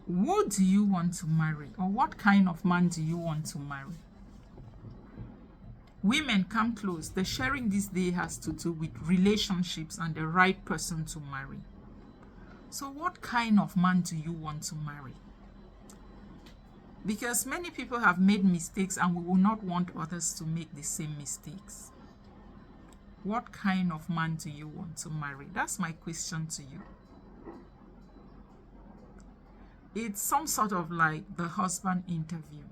Who do you want to marry, or what kind of man do you want to marry? Women, come close. The sharing this day has to do with relationships and the right person to marry. So what kind of man do you want to marry? Because many people have made mistakes and we will not want others to make the same mistakes. What kind of man do you want to marry? That's my question to you. It's some sort of like the husband interview.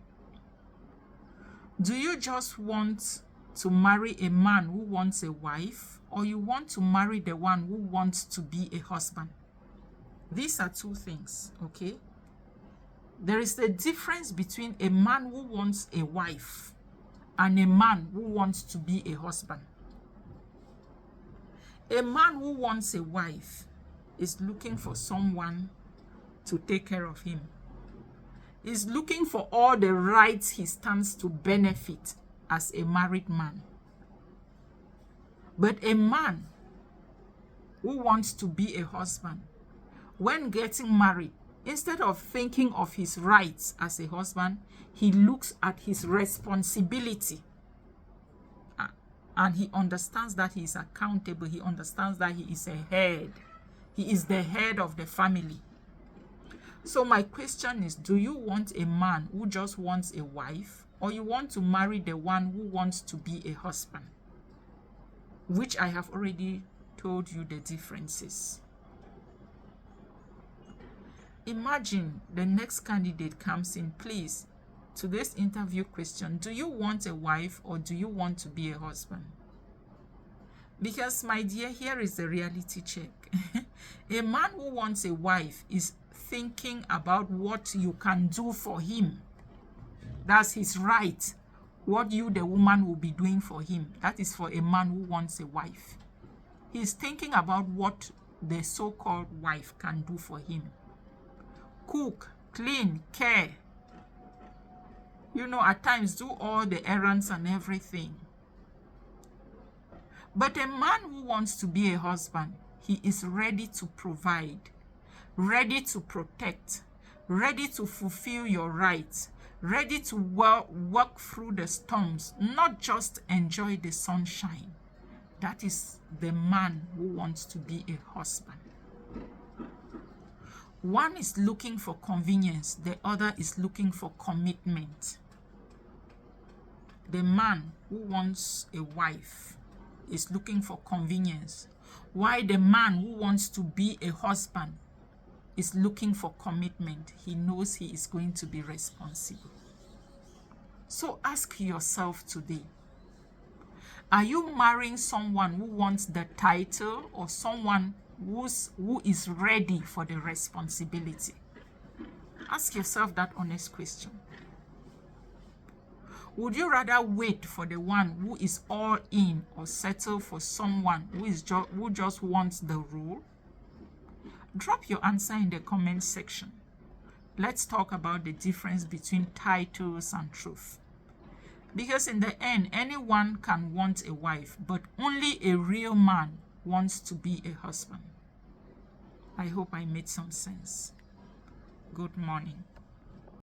Do you just want to marry a man who wants a wife, or you want to marry the one who wants to be a husband? These are two things, okay? There is a difference between a man who wants a wife and a man who wants to be a husband. A man who wants a wife is looking for someone to take care of him. He's looking for all the rights he stands to benefit as a married man. But a man who wants to be a husband, when getting married, instead of thinking of his rights as a husband, he looks at his responsibility. And he understands that he is accountable. He understands that he is a head. He is the head of the family. So my question is, do you want a man who just wants a wife, or you want to marry the one who wants to be a husband? Which I have already told you the differences. Imagine the next candidate comes in. Please, today's interview question: do you want a wife or do you want to be a husband? Because, my dear, here is the reality check. A man who wants a wife is thinking about what you can do for him. That's his right. What you, the woman, will be doing for him. That is for a man who wants a wife. He's thinking about what the so-called wife can do for him. Cook, clean, care. You know, at times do all the errands and everything. But a man who wants to be a husband, he is ready to provide, ready to protect, ready to fulfill your rights, ready to work through the storms, not just enjoy the sunshine. That is the man who wants to be a husband. One is looking for convenience, the other is looking for commitment. The man who wants a wife is looking for convenience, while the man who wants to be a husband is looking for commitment. He knows he is going to be responsible. So ask yourself today, are you marrying someone who wants the title, or someone who is ready for the responsibility? Ask yourself that honest question. Would you rather wait for the one who is all in, or settle for someone who just wants the role? Drop your answer in the comment section. Let's talk about the difference between titles and truth. Because in the end, anyone can want a wife, but only a real man wants to be a husband. I hope I made some sense. Good morning.